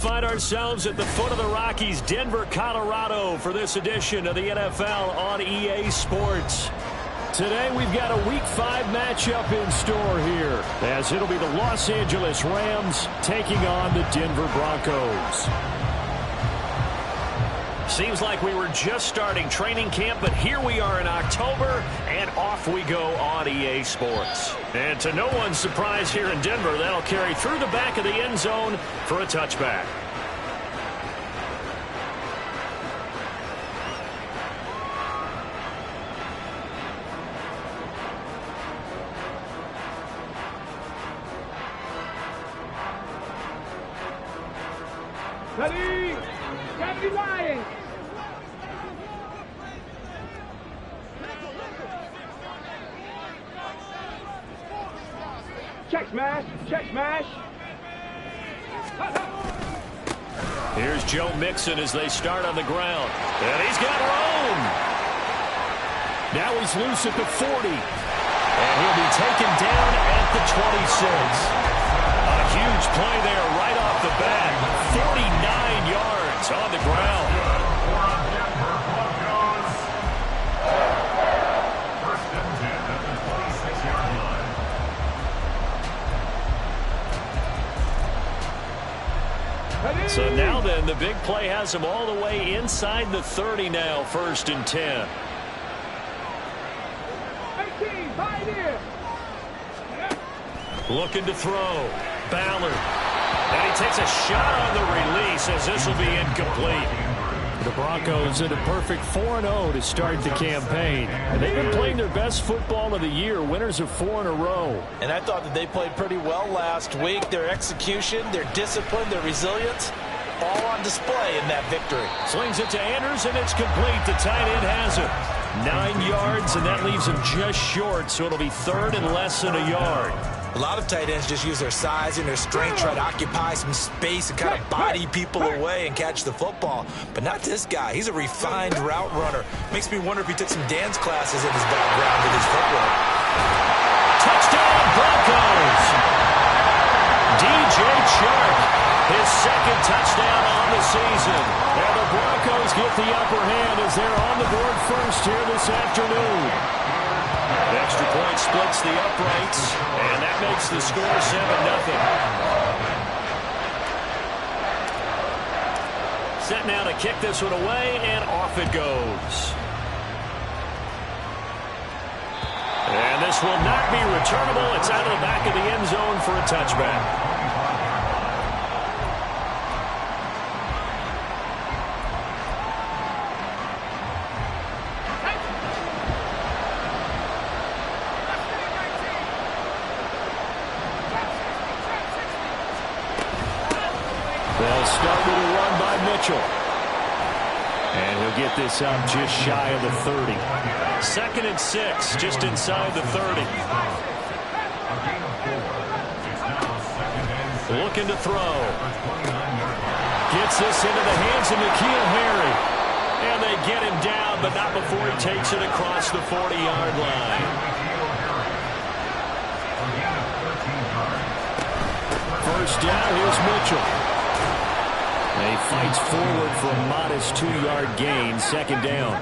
Find ourselves at the foot of the Rockies, Denver, Colorado, for this edition of the NFL on EA Sports. Today we've got a Week 5 matchup in store here, as it'll be the Los Angeles Rams taking on the Denver Broncos. Seems like we were just starting training camp, but here we are in October, and off we go on EA Sports. And to no one's surprise here in Denver, that'll carry through the back of the end zone for a touchback. Ready? Deputy Lions! Check smash! Check smash! Here's Joe Mixon as they start on the ground. And he's got room. Now he's loose at the 40. And he'll be taken down at the 26. A huge play there right off the bat. 49 yards on the ground. So now then, the big play has him all the way inside the 30 now, 1st and 10. 18, right here. Looking to throw. Ballard. And he takes a shot on the release as this will be incomplete. The Broncos in a perfect 4-0 to start the campaign. And they've been playing their best football of the year, winners of 4 in a row. And I thought that they played pretty well last week. Their execution, their discipline, their resilience, all on display in that victory. Slings it to Anders, and it's complete. The tight end has it. 9 yards, and that leaves him just short, so it'll be 3rd and less than a yard. A lot of tight ends just use their size and their strength, try to occupy some space and kind of body people away and catch the football. But not this guy. He's a refined route runner. Makes me wonder if he took some dance classes in his background with his footwork. Touchdown, Broncos! DJ Chark, his 2nd touchdown on the season. And the Broncos get the upper hand as they're on the board first here this afternoon. Extra point splits the uprights, and that makes the score 7-0. Set now to kick this one away, and off it goes. And this will not be returnable. It's out of the back of the end zone for a touchback. They'll start with a run by Mitchell. And he'll get this up just shy of the 30. 2nd and 6, just inside the 30. Looking to throw. Gets this into the hands of N'Keal Harry. And they get him down, but not before he takes it across the 40-yard line. First down, here's Mitchell. He fights forward for a modest 2-yard gain, 2nd down.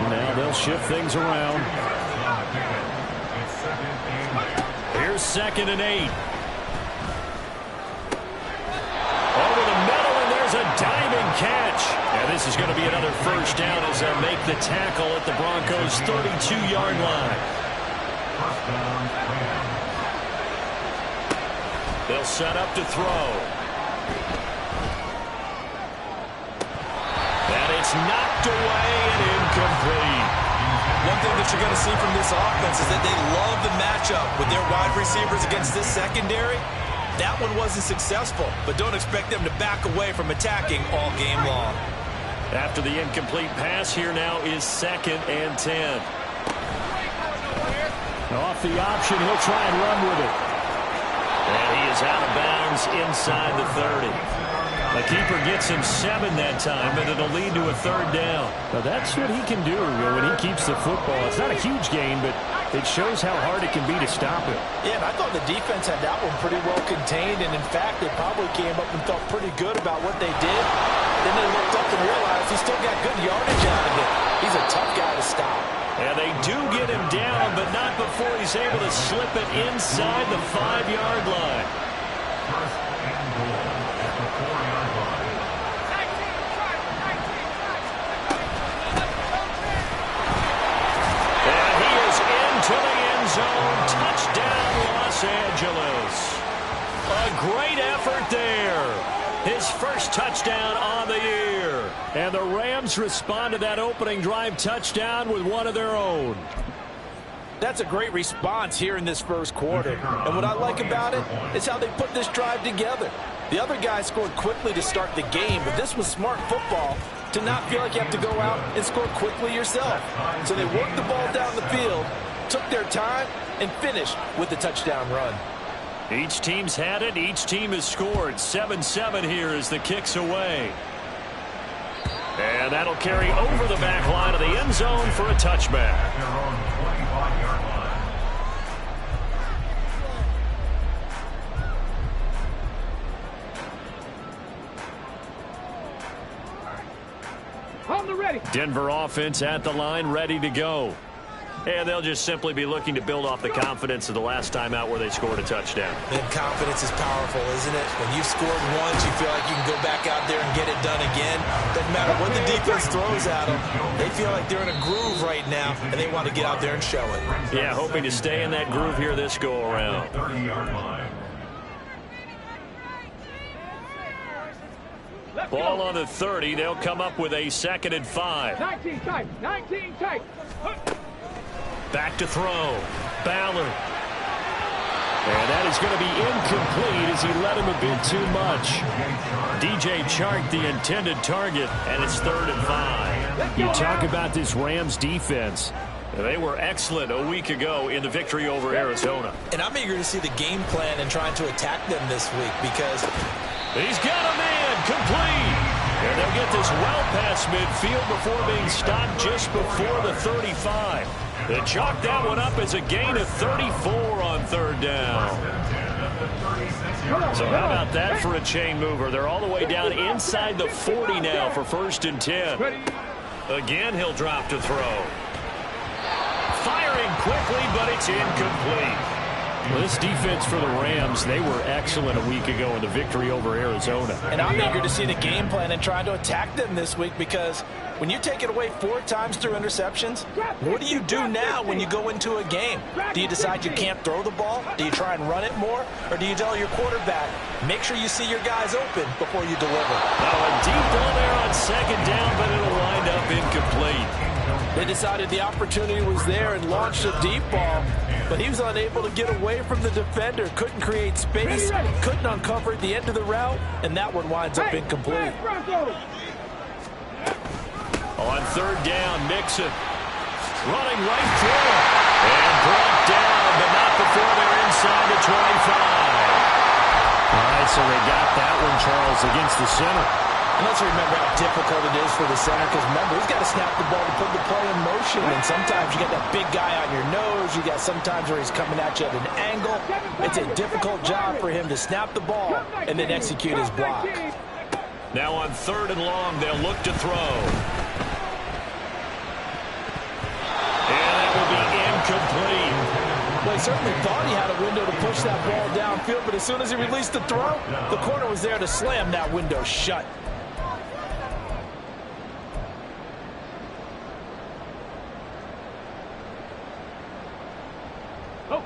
Now they'll shift things around. Here's 2nd and 8. Over the middle, and there's a diving catch. And this is going to be another first down as they'll make the tackle at the Broncos' 32-yard line. They'll set up to throw. It's knocked away and incomplete. One thing that you're going to see from this offense is that they love the matchup with their wide receivers against this secondary. That one wasn't successful, but don't expect them to back away from attacking all game long. After the incomplete pass, here now is 2nd and 10. Off the option, he'll try and run with it. And he is out of bounds inside the 30. The keeper gets him 7 that time, and it'll lead to a 3rd down. Now that's what he can do when he keeps the football. It's not a huge gain, but It shows how hard it can be to stop him. Yeah, and I thought the defense had that one pretty well contained, and in fact, they probably came up and felt pretty good about what they did. Then they looked up and realized he still got good yardage out of it. He's a tough guy to stop. And they do get him down, but not before he's able to slip it inside the 5-yard line. First and goal at the 4-yard line. And he is into the end zone. Touchdown, Los Angeles. A great effort there. His first touchdown on the year. And the Rams respond to that opening drive touchdown with one of their own. That's a great response here in this first quarter. And what I like about it is how they put this drive together. The other guys scored quickly to start the game, but this was smart football to not feel like you have to go out and score quickly yourself. So they worked the ball down the field, took their time, and finished with the touchdown run. Each team's had it. Each team has scored. 7-7 here as the kick's away. And that'll carry over the back line of the end zone for a touchback. Their own 25-yard line. On the ready. Denver offense at the line, ready to go. And they'll just simply be looking to build off the confidence of the last time out where they scored a touchdown. And confidence is powerful, isn't it? When you've scored once, you feel like you can go back out there and get it done again. Doesn't matter what the defense throws at them. They feel like they're in a groove right now, and they want to get out there and show it. Yeah, hoping to stay in that groove here this go-around. 30-yard line. Ball on the 30. They'll come up with a 2nd and 5. 19 tight. 19 tight. Back to throw. Ballard. And that is going to be incomplete as he let him a bit too much. DJ Chark, the intended target, and it's 3rd and 5. You talk about this Rams defense. They were excellent a week ago in the victory over Arizona. And I'm eager to see the game plan and trying to attack them this week because he's got a man complete. And they'll get this well past midfield before being stopped just before the 35. They chalk that one up as a gain of 34 on 3rd down. So how about that for a chain mover? They're all the way down inside the 40 now for 1st and 10. Again, he'll drop to throw. Firing quickly, but it's incomplete. Well, this defense for the Rams, they were excellent a week ago in the victory over Arizona. And I'm eager to see the game plan and try to attack them this week because when you take it away 4 times through interceptions, what do you do now when you go into a game? Do you decide you can't throw the ball? Do you try and run it more? Or do you tell your quarterback, make sure you see your guys open before you deliver? Oh, a deep ball there on 2nd down, but it'll wind up incomplete. They decided the opportunity was there and launched a deep ball, but he was unable to get away from the defender, couldn't create space, couldn't uncover the end of the route, and that one winds up incomplete. On 3rd down, Mixon running right through it. And brought down, but not before they're inside the 25. All right, so they got that one, Charles, against the center. And let's remember how difficult it is for the center, because remember, he's got to snap the ball to put the play in motion, and sometimes you get that big guy on your nose, you got sometimes where he's coming at you at an angle. It's a difficult job for him to snap the ball and then execute his block. Now on 3rd and long, they'll look to throw. And that will be incomplete. Well, he certainly thought he had a window to push that ball downfield, but as soon as he released the throw, the corner was there to slam that window shut.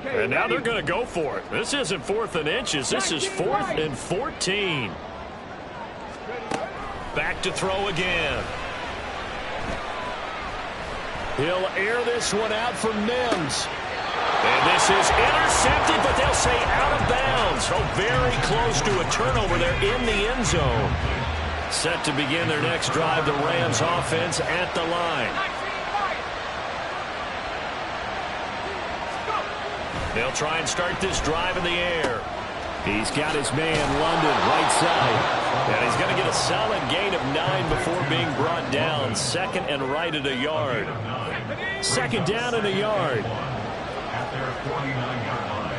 And now they're going to go for it. This isn't 4th and inches. This is 4th and 14. Back to throw again. He'll air this one out for Mims. And this is intercepted, but they'll say out of bounds. So very close to a turnover there in the end zone. Set to begin their next drive, the Rams offense at the line. They'll try and start this drive in the air. He's got his man, London, right side. And he's going to get a solid gain of 9 before being brought down. 2nd and right at a yard. 2nd down and a yard. their 49-yard line.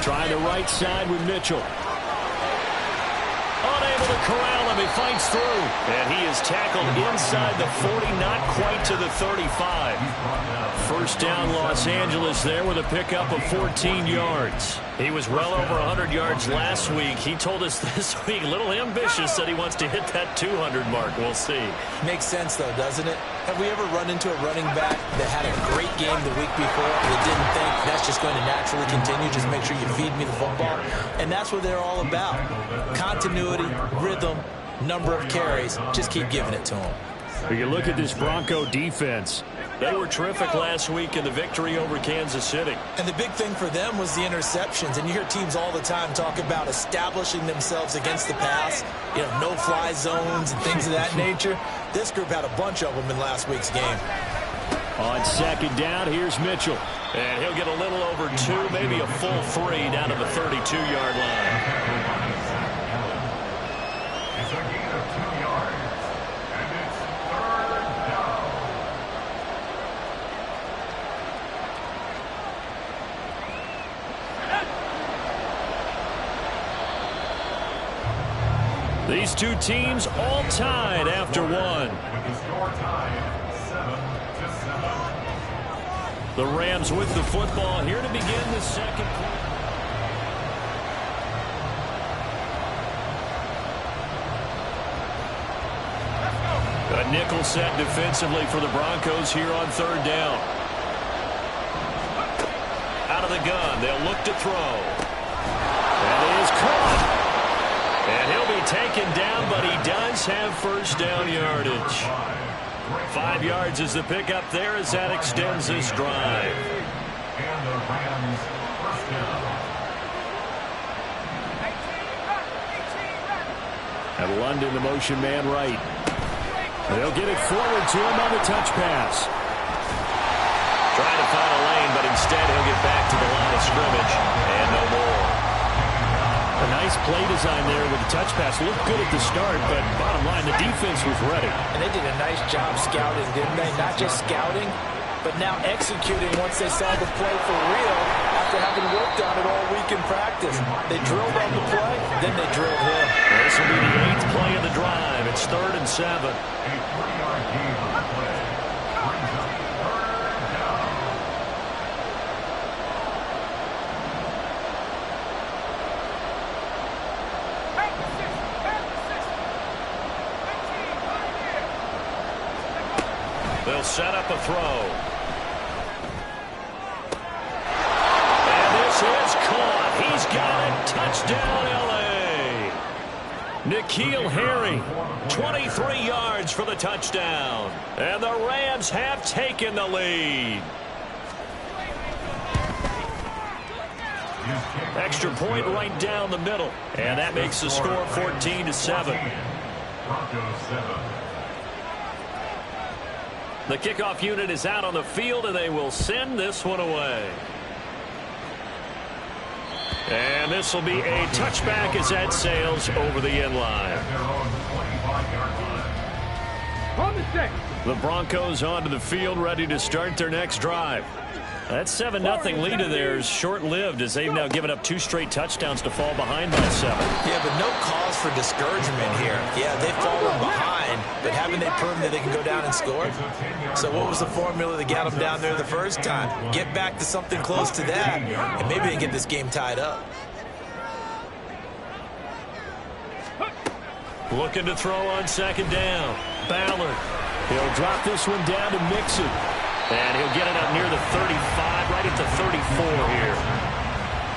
Trying the right side with Mitchell. Unable to corral him. He fights through. And he is tackled inside the 40, not quite to the 35. First down, Los Angeles there with a pickup of 14 yards. He was well over 100 yards last week. He told us this week, a little ambitious, that he wants to hit that 200 mark. We'll see. Makes sense, though, doesn't it? Have we ever run into a running back that had a great game the week before that didn't think that's just going to naturally continue? Just make sure you feed me the football. And that's what they're all about. Continuity, rhythm, number of carries. Just keep giving it to them. You look at this Bronco defense. They were terrific last week in the victory over Kansas City. And the big thing for them was the interceptions. And you hear teams all the time talk about establishing themselves against the pass, you know, no-fly zones and things of that nature. This group had a bunch of them in last week's game. On second down, here's Mitchell. And he'll get a little over 2, maybe a full 3 down to the 32-yard line. It's a gain of 2 yards. And it's 3rd down. These two teams all tied after one. With the score tied 7-7. The Rams with the football here to begin the second quarter. A nickel set defensively for the Broncos here on 3rd down. Out of the gun, they'll look to throw. That is caught. And he'll be taken down, but he does have first down yardage. 5 yards is the pickup there as that extends this drive. And the Rams first down. And London, the motion man right. They'll get it forward to him on the touch pass. Trying to find a lane, but instead he'll get back to the line of scrimmage. And no more. A nice play design there with the touch pass. Looked good at the start, but bottom line, the defense was ready. And they did a nice job scouting, didn't they? Not just scouting, but now executing once they saw the play for real after having worked on it all week in practice. They drilled on the play, then they drilled him. This will be the 8th play of the drive. It's 3rd and 7. A 3-yard gain on the play. Brings up 3rd down. They'll set up a throw. And this is caught. He's got it. Touchdown, L.A. N'Keal Harry, 23 yards for the touchdown. And the Rams have taken the lead. Extra point right down the middle. And that makes the score 14-7. Broncos 7. The kickoff unit is out on the field, and they will send this one away. And this will be a touchback as that sails over the end line. Their own 25-yard line. On the stick. The Broncos onto the field, ready to start their next drive. That 7-0 lead of theirs short-lived as they've now given up 2 straight touchdowns to fall behind by 7. Yeah, but no cause for discouragement here. Yeah, they've fallen behind, but haven't they proven that they can go down and score? So what was the formula that got them down there the first time? Get back to something close to that, and maybe they can get this game tied up. Looking to throw on second down. Ballard. He'll drop this one down to Mixon. And he'll get it up near the 35, right at the 34 here.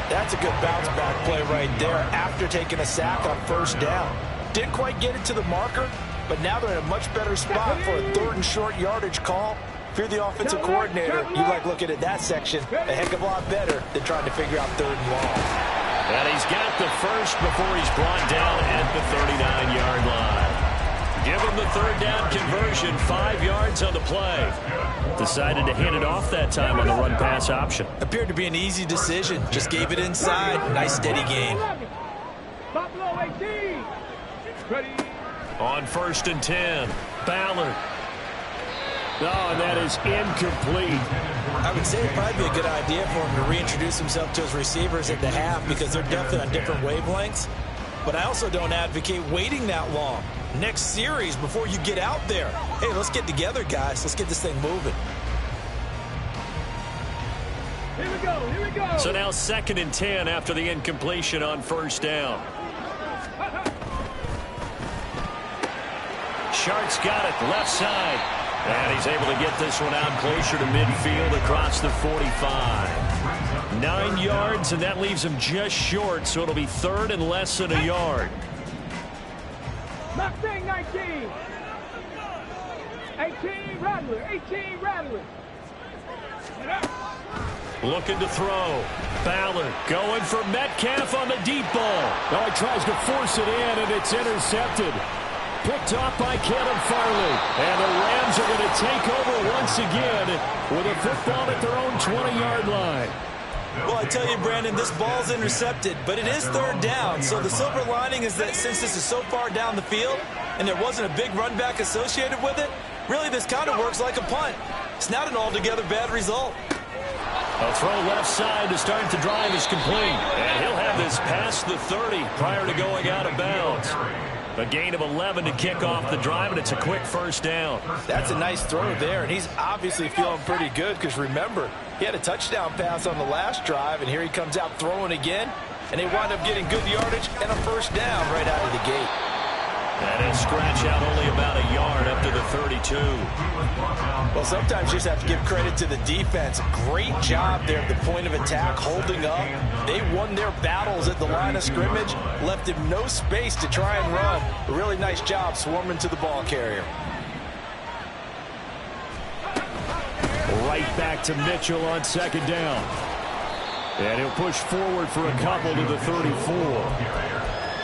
That's a good bounce-back play right there after taking a sack on first down. Didn't quite get it to the marker, but now they're in a much better spot for a 3rd and short yardage call. If you're the offensive coordinator, you like looking at that section a heck of a lot better than trying to figure out 3rd and long. And he's got the first before he's brought down at the 39-yard line. Give him the 3rd down conversion, 5 yards on the play. Decided to hand it off that time on the run-pass option. Appeared to be an easy decision. Just gave it inside. Nice steady game. Buffalo 18. Ready. On 1st and 10, Ballard. Oh, and that is incomplete. I would say it'd probably be a good idea for him to reintroduce himself to his receivers at the half because they're definitely on different wavelengths. But I also don't advocate waiting that long. Next series before you get out there. Hey, let's get together, guys. Let's get this thing moving. Here we go, here we go. So now 2nd and 10 after the incompletion on first down. Shart's got it, left side. And he's able to get this one out closer to midfield across the 45. 9 yards, and that leaves him just short, so it'll be 3rd and less than a yard. Mustang 19. 18, Rattler, 18, Rattler. Looking to throw. Ballard going for Metcalf on the deep ball. Now he tries to force it in, and it's intercepted. Picked off by Caleb Farley. And the Rams are going to take over once again with a football at their own 20-yard line. Well, I tell you, Brandon, this ball's intercepted, but it is 3rd down. So the silver lining is that since this is so far down the field and there wasn't a big run back associated with it, really this kind of works like a punt. It's not an altogether bad result. A throw left side to start the drive is complete. And he'll have this past the 30 prior to going out of bounds. A gain of 11 to kick off the drive, and it's a quick first down. That's a nice throw there, and he's obviously feeling pretty good because, remember, he had a touchdown pass on the last drive, and here he comes out throwing again, and they wind up getting good yardage and a first down right out of the gate. And a scratch out only about a yard up to the 32. Well, sometimes you just have to give credit to the defense. Great job there at the point of attack, holding up. They won their battles at the line of scrimmage, left him no space to try and run. A really nice job swarming to the ball carrier. Right back to Mitchell on 2nd down. And he'll push forward for a couple to the 34.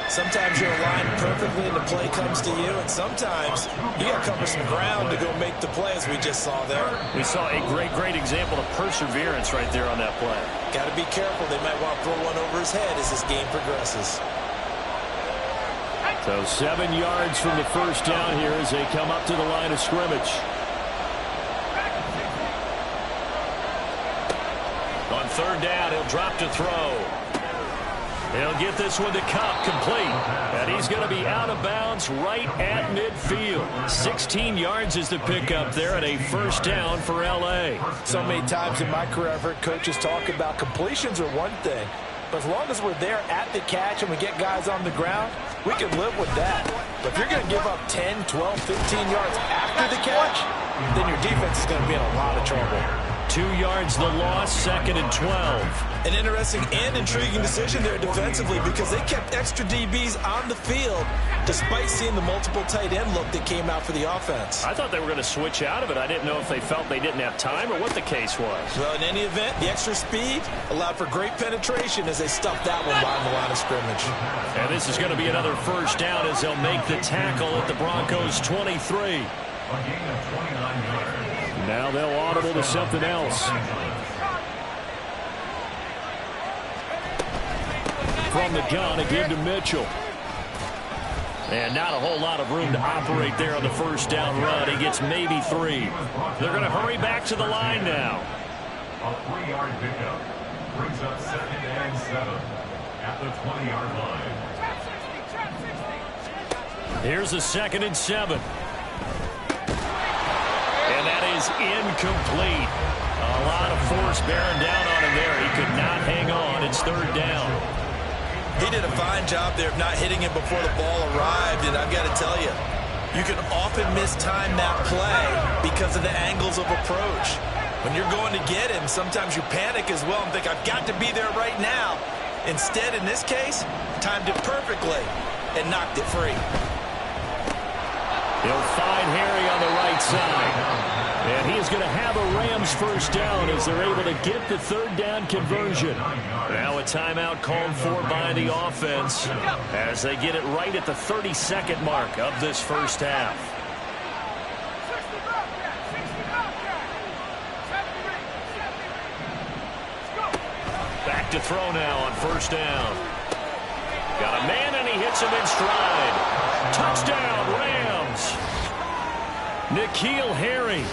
Sometimes you're aligned perfectly and the play comes to you, and sometimes you got to cover some ground to go make the play, as we just saw there. We saw a great example of perseverance right there on that play. Got to be careful. They might want to throw one over his head as this game progresses. So 7 yards from the first down here as they come up to the line of scrimmage. On 3rd down, he'll drop to throw. He'll get this one to Kupp, complete. And he's going to be out of bounds right at midfield. 16 yards is the pickup there, and a first down for L.A. So many times in my career, I've heard coaches talk about completions are one thing. But as long as we're there at the catch and we get guys on the ground, we can live with that. But if you're going to give up 10, 12, 15 yards after the catch, then your defense is going to be in a lot of trouble. 2 yards the loss, 2nd and 12. An interesting and intriguing decision there defensively because they kept extra DBs on the field despite seeing the multiple tight end look that came out for the offense. I thought they were going to switch out of it. I didn't know if they felt they didn't have time or what the case was. Well, in any event, the extra speed allowed for great penetration as they stuffed that one behind the line of scrimmage. And this is going to be another first down as they'll make the tackle at the Broncos 23. A gain of 29 yards. Now they'll audible to something else. From the gun, again to Mitchell. And not a whole lot of room to operate there on the first down run. He gets maybe 3. They're going to hurry back to the line now. A 3-yard pickup brings up 2nd and 7 at the 20-yard line. Here's a 2nd and 7. And that is incomplete. A lot of force bearing down on him there. He could not hang on. It's 3rd down. He did a fine job there of not hitting him before the ball arrived, and I've got to tell you, you can often mistime that play because of the angles of approach. When you're going to get him, sometimes you panic as well and think, I've got to be there right now. Instead, in this case, timed it perfectly and knocked it free. He'll find Harry on the right side. And he is going to have a Rams first down as they're able to get the 3rd down conversion. Now a timeout called for by the offense as they get it right at the 32nd mark of this first half. Back to throw now on first down. Got a man and he hits him in stride. Touchdown, Rams. N'Keal Harry.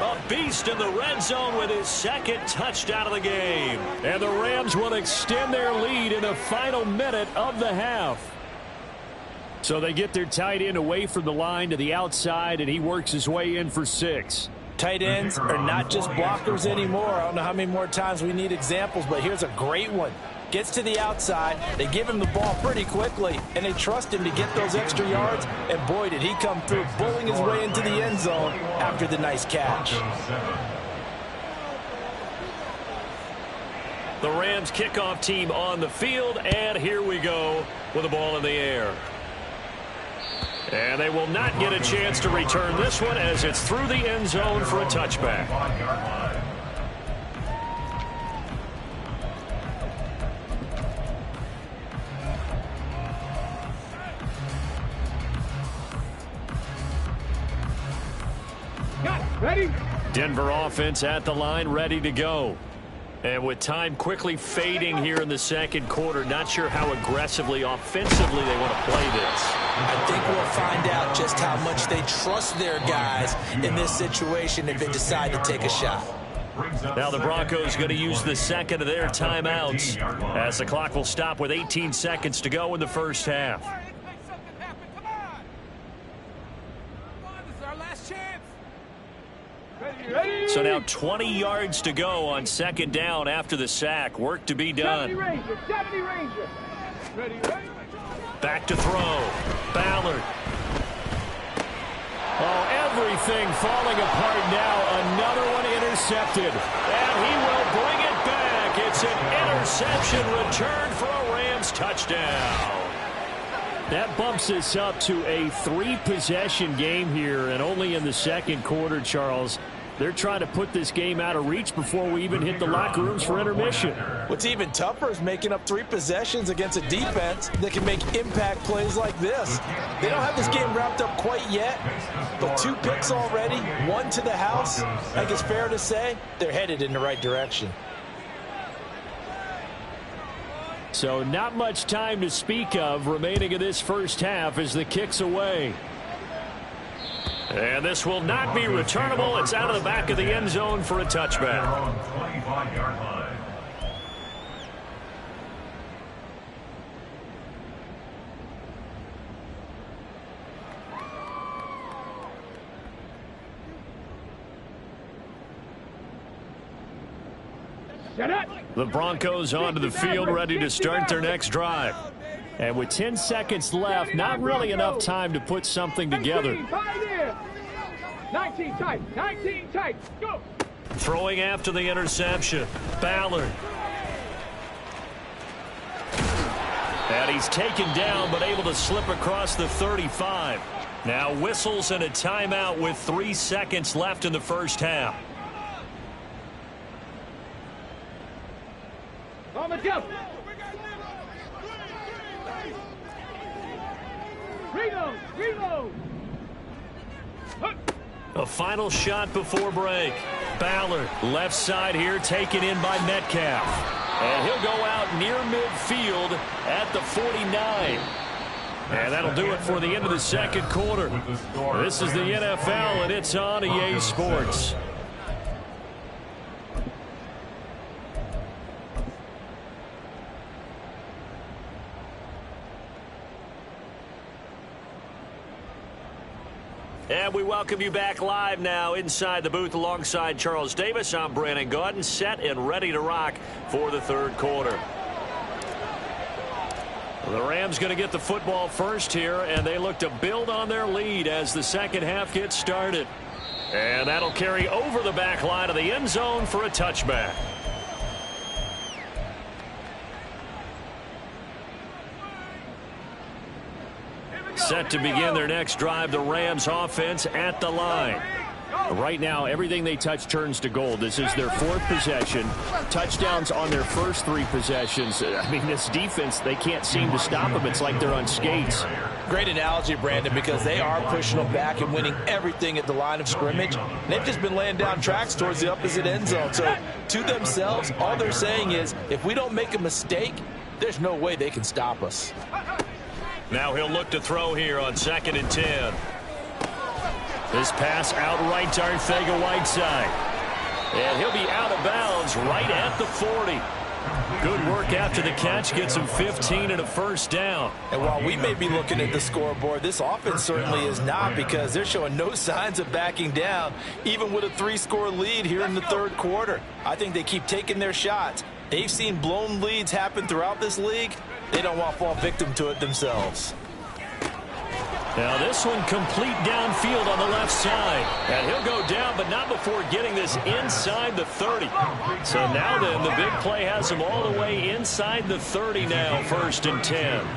A beast in the red zone with his second touchdown of the game. And the Rams will extend their lead in the final minute of the half. So they get their tight end away from the line to the outside, and he works his way in for 6. Tight ends are not just blockers anymore. I don't know how many more times we need examples, but here's a great one. Gets to the outside, they give him the ball pretty quickly, and they trust him to get those extra yards, and boy, did he come through, bullying his way into the end zone after the nice catch. The Rams kickoff team on the field, and here we go with the ball in the air. And they will not get a chance to return this one as it's through the end zone for a touchback. Ready? Denver offense at the line, ready to go. And with time quickly fading here in the second quarter, not sure how aggressively, offensively they want to play this. I think we'll find out just how much they trust their guys in this situation if they decide to take a shot. Now the Broncos going to use the second of their timeouts as the clock will stop with 18 seconds to go in the first half. So now 20 yards to go on second down after the sack. Work to be done. 70 Ranger. Ready? Back to throw. Ballard. Oh, everything falling apart now. Another one intercepted. And he will bring it back. It's an interception return for a Rams touchdown. That bumps us up to a 3-possession game here, and only in the second quarter, Charles. They're trying to put this game out of reach before we even hit the locker rooms for intermission. What's even tougher is making up 3 possessions against a defense that can make impact plays like this. They don't have this game wrapped up quite yet, but 2 picks already, 1 to the house. I think it's fair to say they're headed in the right direction. So not much time to speak of remaining in this first half as the kick's away. And this will not be returnable. It's out of the back of the end zone for a touchback. The Broncos onto the field, ready to start their next drive. And with 10 seconds left, not really enough time to put something together. 19 tight, go! Throwing after the interception, Ballard. And he's taken down, but able to slip across the 35. Now whistles and a timeout with 3 seconds left in the first half. On the jump! Reload! A final shot before break. Ballard, left side here, taken in by Metcalf. And he'll go out near midfield at the 49. And that'll do it for the end of the second quarter. This is the NFL, and it's on EA Sports. And we welcome you back live now inside the booth alongside Charles Davis. I'm Brandon Gaudin, set and ready to rock for the third quarter. The Rams going to get the football first here, and they look to build on their lead as the second half gets started. And that'll carry over the back line of the end zone for a touchback. Set to begin their next drive, the Rams offense at the line. Right now, everything they touch turns to gold. This is their 4th possession. Touchdowns on their first 3 possessions. I mean, this defense, they can't seem to stop them. It's like they're on skates. Great analogy, Brandon, because they are pushing them back and winning everything at the line of scrimmage. They've just been laying down tracks towards the opposite end zone. So, to themselves, all they're saying is, if we don't make a mistake, there's no way they can stop us. Now he'll look to throw here on 2nd and 10. This pass out right to Arcega-Whiteside. And he'll be out of bounds right at the 40. Good work after the catch. Gets him 15 and a first down. And while we may be looking at the scoreboard, this offense certainly is not, because they're showing no signs of backing down, even with a 3-score lead here in the third quarter. I think they keep taking their shots. They've seen blown leads happen throughout this league. They don't want to fall victim to it themselves. Now this one complete downfield on the left side. And he'll go down, but not before getting this inside the 30. So now then, the big play has him all the way inside the 30 now, 1st and 10.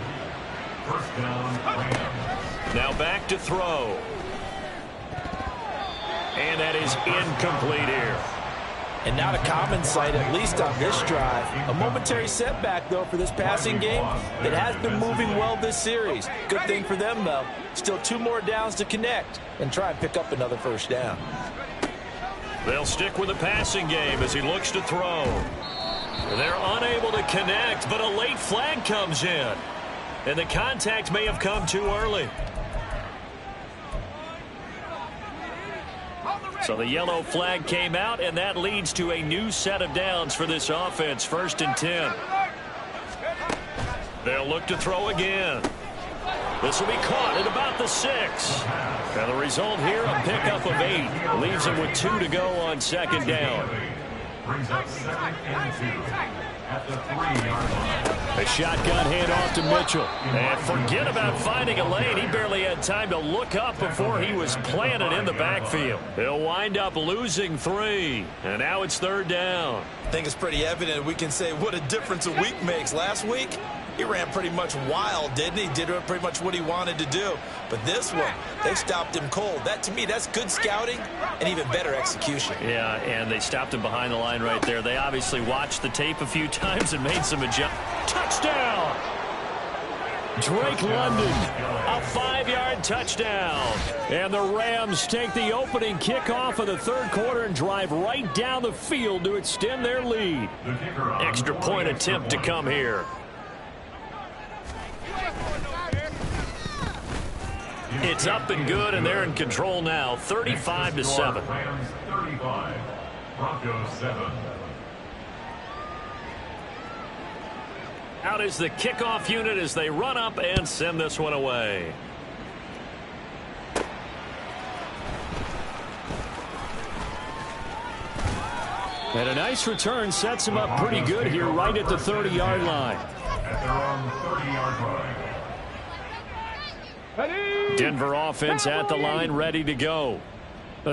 First down, Rams. Now back to throw. And that is incomplete here. And not a common sight, at least on this drive. A momentary setback, though, for this passing game that has been moving well this series. Good thing for them, though. Still 2 more downs to connect and try and pick up another first down. They'll stick with the passing game as he looks to throw. They're unable to connect, but a late flag comes in. And the contact may have come too early. So the yellow flag came out, and that leads to a new set of downs for this offense. 1st and 10. They'll look to throw again. This will be caught at about the 6. And the result here, a pickup of 8. Leaves him with 2 to go on 2nd down. Brings up 2nd and 2 at the 3-yard line. A shotgun handoff to Mitchell. And forget about finding a lane. He barely had time to look up before he was planted in the backfield. He'll wind up losing 3. And now it's 3rd down. I think it's pretty evident we can say what a difference a week makes. Last week, he ran pretty much wild, didn't he? Did pretty much what he wanted to do. But this one, they stopped him cold. That, to me, that's good scouting and even better execution. Yeah, and they stopped him behind the line right there. They obviously watched the tape a few times and made some adjustments. Touchdown! Drake London, a 5-yard touchdown. And the Rams take the opening kickoff of the third quarter and drive right down the field to extend their lead. Extra point attempt to come here. It's up and good, and they're in control now, 35-7. Rams 35, Broncos 7. Out is the kickoff unit as they run up and send this one away. And a nice return sets him up pretty good here right at the 30-yard line. At their own 30-yard line. Denver offense at the line, ready to go.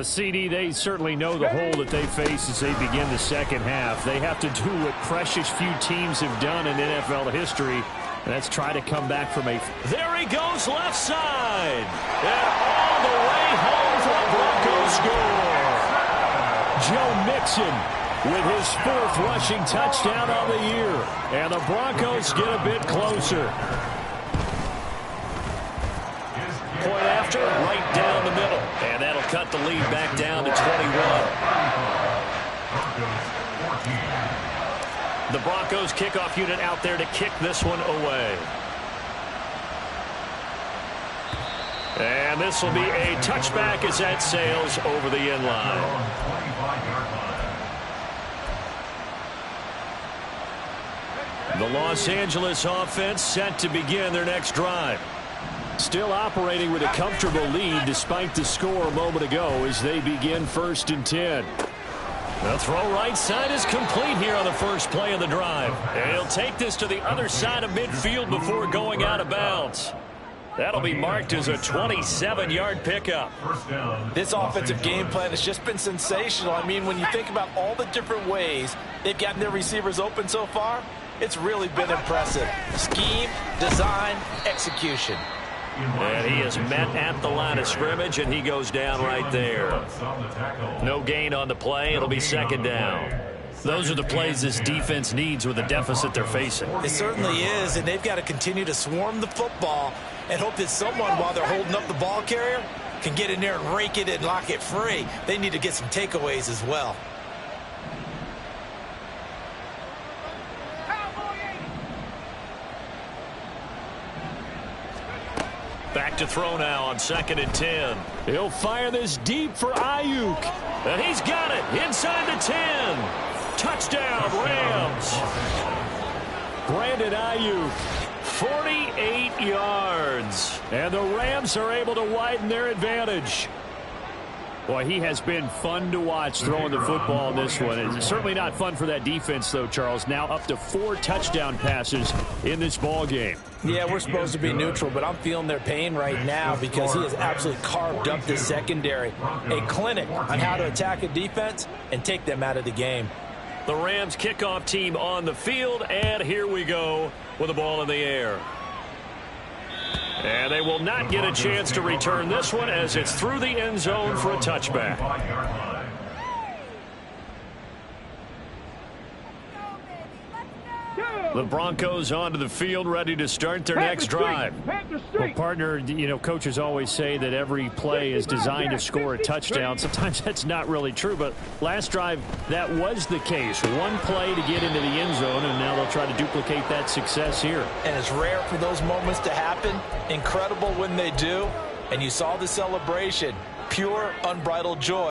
CD, they certainly know the hole that they face as they begin the second half. They have to do what precious few teams have done in NFL history, and that's try to come back from a... There he goes, left side. And all the way home for the Broncos score. Joe Mixon with his 4th rushing touchdown on the year. And the Broncos get a bit closer. Point after, right down the middle. And that'll cut the lead back down to 21. The Broncos kickoff unit out there to kick this one away. And this will be a touchback as that sails over the end line. The Los Angeles offense set to begin their next drive. Still operating with a comfortable lead despite the score a moment ago as they begin 1st and 10. The throw right side is complete here on the first play of the drive. And he'll take this to the other side of midfield before going out of bounds. That'll be marked as a 27-yard pickup. This offensive game plan has just been sensational. I mean, when you think about all the different ways they've gotten their receivers open so far, it's really been impressive. Scheme, design, execution. And he is met at the line of scrimmage, and he goes down right there. No gain on the play. It'll be 2nd down. Those are the plays this defense needs with the deficit they're facing. It certainly is, and they've got to continue to swarm the football and hope that someone, while they're holding up the ball carrier, can get in there and rake it and lock it free. They need to get some takeaways as well. Back to throw now on 2nd and 10. He'll fire this deep for Ayuk. And he's got it inside the 10. Touchdown, Rams. Brandon Ayuk, 48 yards. And the Rams are able to widen their advantage. Boy, he has been fun to watch throwing the football in this one. It's certainly not fun for that defense, though, Charles. Now up to 4 touchdown passes in this ball game. Yeah, we're supposed to be neutral, but I'm feeling their pain right now because he has absolutely carved up the secondary. A clinic on how to attack a defense and take them out of the game. The Rams kickoff team on the field, and here we go with the ball in the air. And they will not get a chance to return this one as it's through the end zone for a touchback. The Broncos onto the field, ready to start their next drive. Well, partner, you know, coaches always say that every play is designed to score a touchdown. Sometimes that's not really true, but last drive, that was the case. One play to get into the end zone, and now they'll try to duplicate that success here. And it's rare for those moments to happen. Incredible when they do. And you saw the celebration. Pure, unbridled joy.